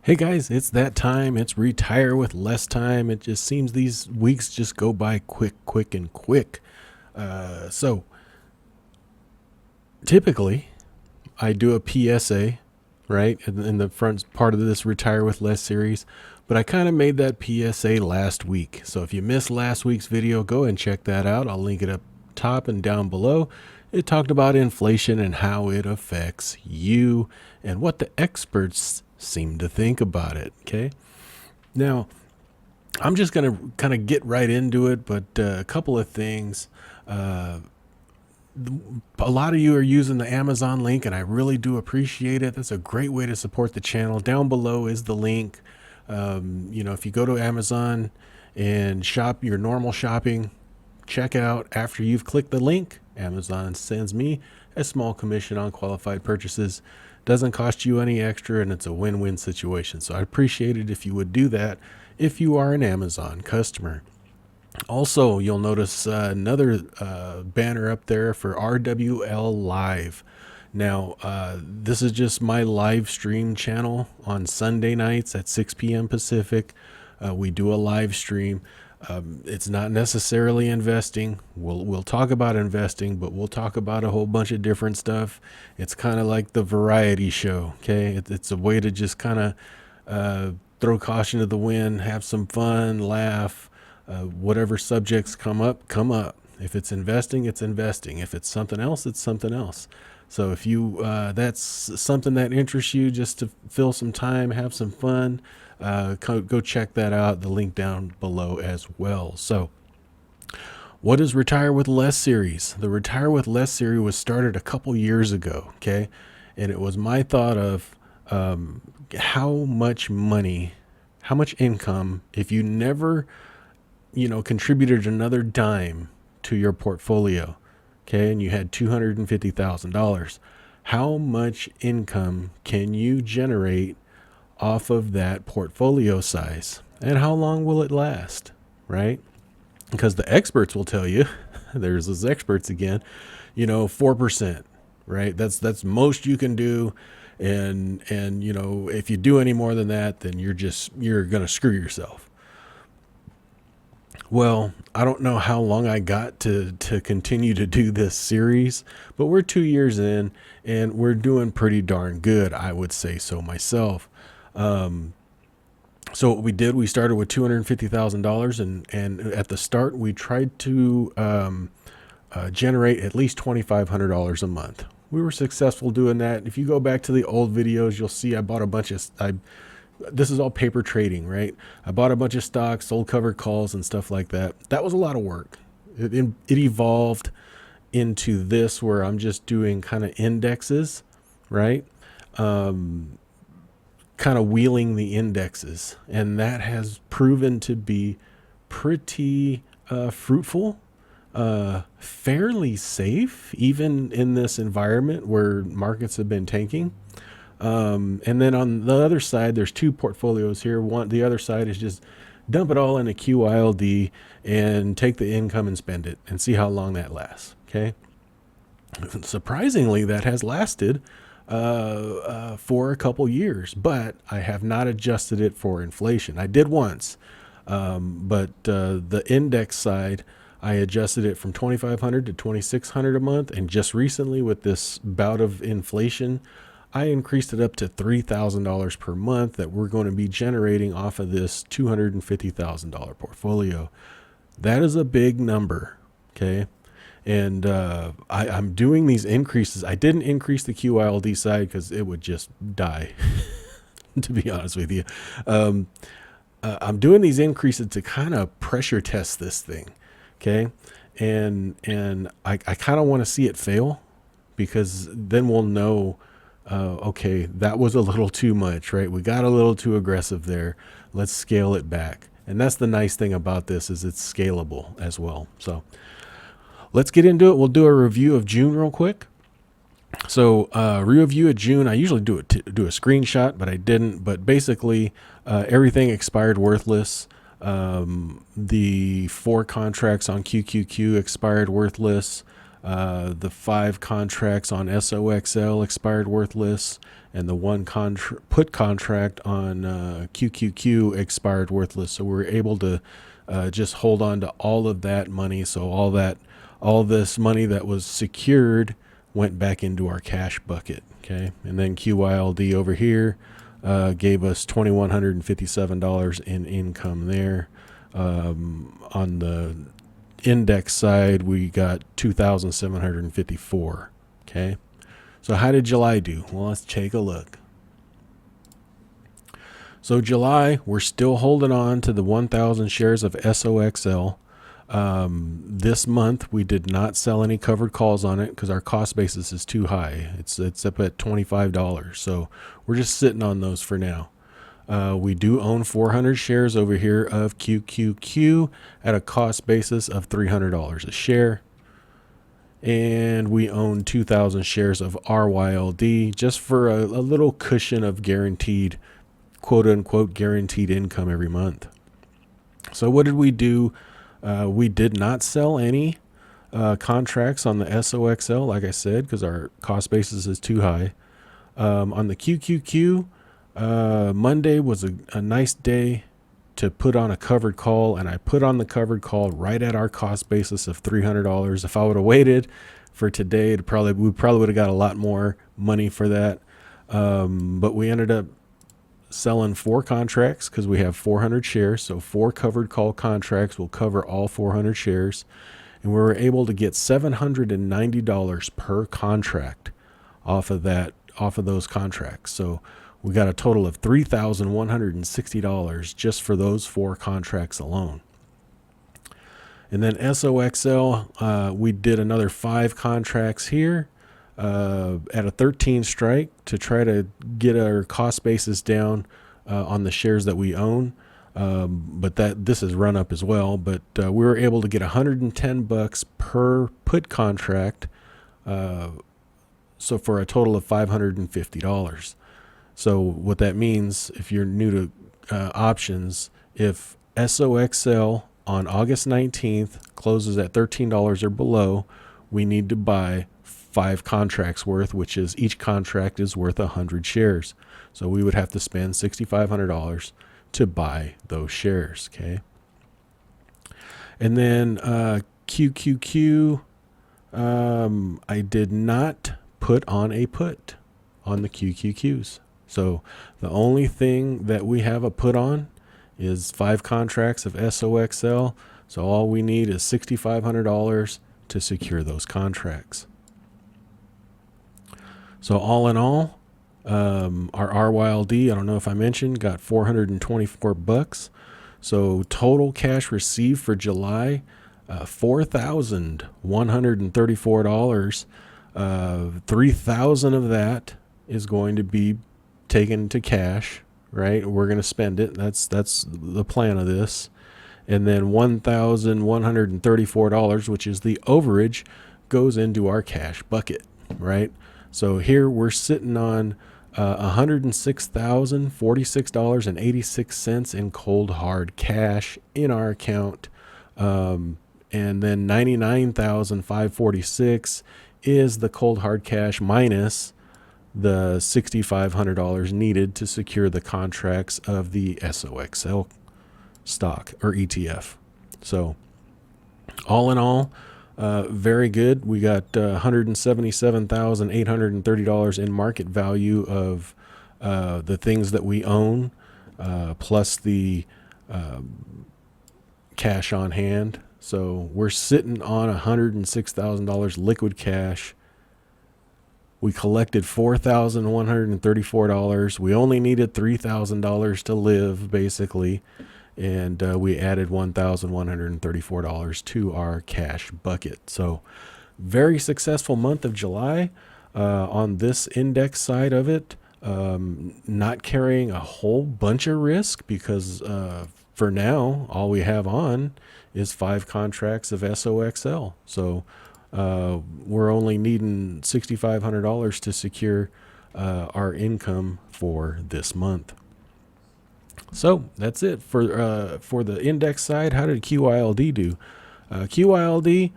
Hey guys, it's that time. It's retire with less time. It just seems these weeks just go by quick, quick, and quick. So typically, I do a PSA, right, in the front part of this retire with less series. But I kind of made that PSA last week. So if you missed last week's video, go and check that out. I'll link it up top and down below. It talked about inflation and how it affects you and what the experts seem to think about it. Okay. Now, I'm just going to kind of get right into it, but a couple of things. Uh, a lot of you are using the Amazon link, and I really do appreciate it. That's a great way to support the channel. Down below is the link. If you go to Amazon and shop your normal shopping, check out after you've clicked the link. Amazon sends me a small commission on qualified purchases. Doesn't cost you any extra, and it's a win-win situation. So I appreciate it if you would do that if you are an Amazon customer. Also, you'll notice another banner up there for RWL Live. Now, this is just my live stream channel on Sunday nights at 6 p.m. Pacific. We do a live stream. It's not necessarily investing. We'll talk about investing, but we'll talk about a whole bunch of different stuff. It's kind of like the variety show. Okay, it's a way to just kind of throw caution to the wind, have some fun, laugh. Whatever subjects come up, come up. If it's investing, it's investing. If it's something else, it's something else. So if you that's something that interests you, just to fill some time, have some fun, go check that out. The link down below as well. So what is Retire with Less series? The Retire with Less series was started a couple years ago. Okay. And it was my thought of how much money, how much income, if you never contributed another dime to your portfolio, okay, and you had $250,000, how much income can you generate off of that portfolio size? And how long will it last, right? Because the experts will tell you, there's those experts again, 4%, right? That's most you can do. And if you do any more than that, then you're going to screw yourself. Well, I don't know how long I got to continue to do this series, but we're 2 years in and we're doing pretty darn good. I would say so myself. So what we did, we started with $250,000 and at the start we tried to generate at least $2,500 a month. We were successful doing that. If you go back to the old videos, you'll see I bought a bunch of, this is all paper trading, right? I bought a bunch of stocks, sold covered calls and stuff like that. That was a lot of work. It evolved into this where I'm just doing kind of indexes, right? Kind of wheeling the indexes. And that has proven to be pretty fruitful, fairly safe, even in this environment where markets have been tanking. And then on the other side, there's two portfolios here. The other side is just dump it all in a QILD and take the income and spend it and see how long that lasts. Okay. Surprisingly, that has lasted for a couple years, but I have not adjusted it for inflation. I did once, but the index side, I adjusted it from 2,500 to 2,600 a month, and just recently with this bout of inflation, I increased it up to $3,000 per month that we're going to be generating off of this $250,000 portfolio. That is a big number. Okay. And I'm doing these increases. I didn't increase the QILD side because it would just die, to be honest with you. I'm doing these increases to kind of pressure test this thing. Okay. And I kind of want to see it fail, because then we'll know, okay, that was a little too much, right? We got a little too aggressive there. Let's scale it back. And that's the nice thing about this, is it's scalable as well. So let's get into it. We'll do a review of June real quick. So review of June, I usually do a screenshot, but I didn't. But basically, everything expired worthless. The 4 contracts on QQQ expired worthless. The 5 contracts on SOXL expired worthless, and the 1 put contract on QQQ expired worthless. So we were able to just hold on to all of that money. So all this money that was secured went back into our cash bucket. Okay, and then QYLD over here gave us $2,157 in income there. On the index side, we got 2,754. Okay, so how did July do? Well, let's take a look. So July, we're still holding on to the 1,000 shares of SOXL. This month we did not sell any covered calls on it because our cost basis is too high. It's up at $25. So we're just sitting on those for now. We do own 400 shares over here of QQQ at a cost basis of $300 a share. And we own 2,000 shares of RYLD just for a little cushion of guaranteed, quote unquote, guaranteed income every month. So what did we do? We did not sell any contracts on the SOXL, like I said, because our cost basis is too high. On the QQQ, Monday was a nice day to put on a covered call, and I put on the covered call right at our cost basis of $300. If I would have waited for today, we probably would have got a lot more money for that. But we ended up selling 4 contracts because we have 400 shares. So 4 covered call contracts will cover all 400 shares. And we were able to get $790 per contract off of those contracts. So we got a total of $3,160 just for those 4 contracts alone. And then SOXL, we did another 5 contracts here at a 13 strike to try to get our cost basis down on the shares that we own. But this is run up as well. But we were able to get $110 per put contract. So for a total of $550. So what that means, if you're new to options, if SOXL on August 19th closes at $13 or below, we need to buy 5 contracts worth, which is each contract is worth 100 shares. So we would have to spend $6,500 to buy those shares. Okay. And then QQQ, I did not put on a put on the QQQs. So the only thing that we have a put on is 5 contracts of SOXL. So all we need is $6,500 to secure those contracts. So all in all, our RYLD, I don't know if I mentioned, got $424. So total cash received for July, $4,134. $3,000 of that is going to be taken to cash, right? We're going to spend it. That's the plan of this. And then $1,134, which is the overage, goes into our cash bucket, right? So here we're sitting on $106,046.86 in cold hard cash in our account. And then $99,546 is the cold hard cash minus the $6,500 needed to secure the contracts of the SOXL stock or ETF. So all in all, very good. We got $177,830 in market value of the things that we own, plus the cash on hand. So we're sitting on $106,000 liquid cash. We collected $4,134. We only needed $3,000 to live, basically. And we added $1,134 to our cash bucket. So very successful month of July on this index side of it. Not carrying a whole bunch of risk because for now, all we have on is 5 contracts of SOXL. So we're only needing $6,500 to secure our income for this month. So that's it for the index side. How did QYLD do? QYLD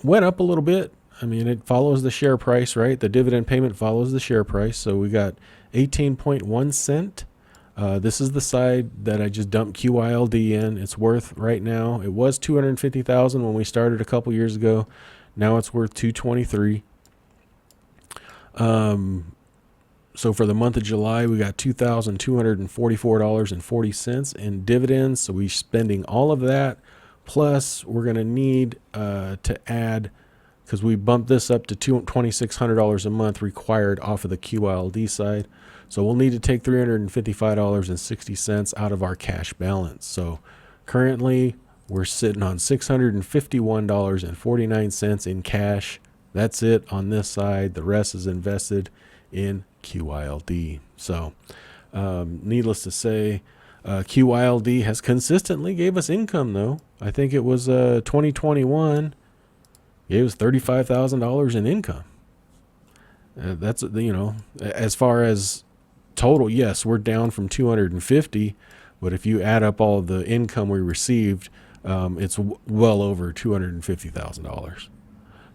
went up a little bit. I mean, it follows the share price, right? The dividend payment follows the share price. So we got 18.1 cent. This is the side that I just dumped QYLD in. It's worth right now. It was 250,000 when we started a couple years ago. Now it's worth 223. So for the month of July, we got $2,244.40 in dividends. So we're spending all of that. Plus, we're going to need to add, because we bumped this up to $2,600 a month required off of the QILD side. So we'll need to take $355.60 out of our cash balance. So currently, we're sitting on $651.49 in cash. That's it on this side. The rest is invested in QILD. So needless to say, QILD has consistently gave us income, though. I think it was 2021 gave us $35,000 in income. That's, you know, as far as total, yes, we're down from 250, but if you add up all of the income we received, it's well over $250,000.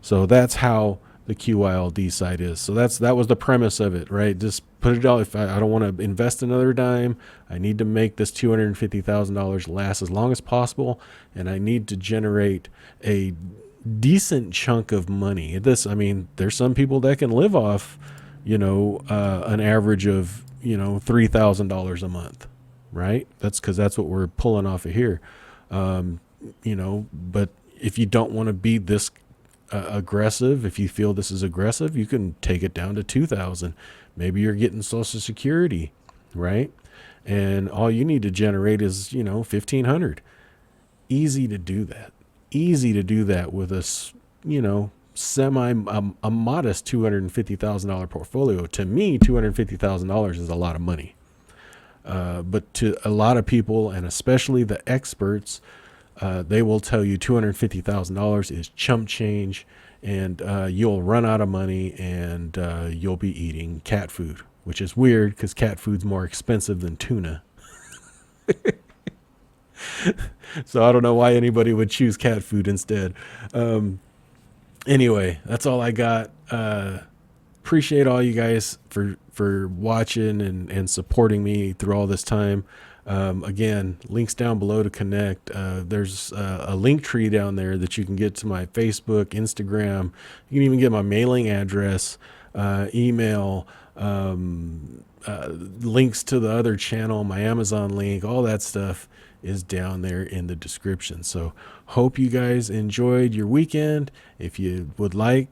So that's how the QILD site is. So that was the premise of it, right? Just put it all. If I don't want to invest another dime, I need to make this $250,000 last as long as possible, and I need to generate a decent chunk of money. I mean, there's some people that can live off, you know, an average of, you know, $3,000 a month, right? That's because that's what we're pulling off of here, you know. But if you don't want to be this aggressive, if you feel this is aggressive, you can take it down to 2,000. Maybe you're getting Social Security, right? And all you need to generate is, you know, 1,500. Easy to do that. Easy to do that with a, you know, a modest $250,000 portfolio. To me, $250,000 is a lot of money. But to a lot of people, and especially the experts, they will tell you $250,000 is chump change, and you'll run out of money, and you'll be eating cat food, which is weird because cat food's more expensive than tuna. So I don't know why anybody would choose cat food instead. Anyway, that's all I got. Appreciate all you guys for watching and supporting me through all this time. Again, links down below to connect. There's a link tree down there that you can get to my Facebook, Instagram. You can even get my mailing address, email, links to the other channel, my Amazon link, all that stuff is down there in the description. So hope you guys enjoyed your weekend. If you would like,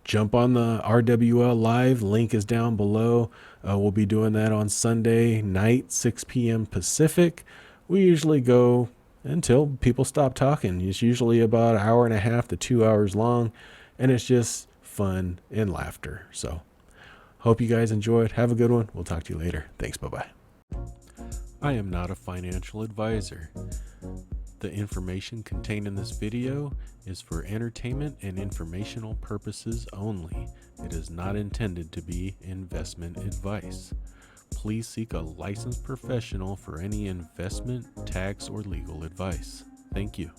jump on the RWL live, link is down below. We'll be doing that on Sunday night, 6 p.m. Pacific. We usually go until people stop talking. It's usually about an hour and a half to 2 hours long, and it's just fun and laughter. So hope you guys enjoyed. Have a good one. We'll talk to you later. Thanks. Bye-bye. I am not a financial advisor. The information contained in this video is for entertainment and informational purposes only. It is not intended to be investment advice. Please seek a licensed professional for any investment, tax, or legal advice. Thank you.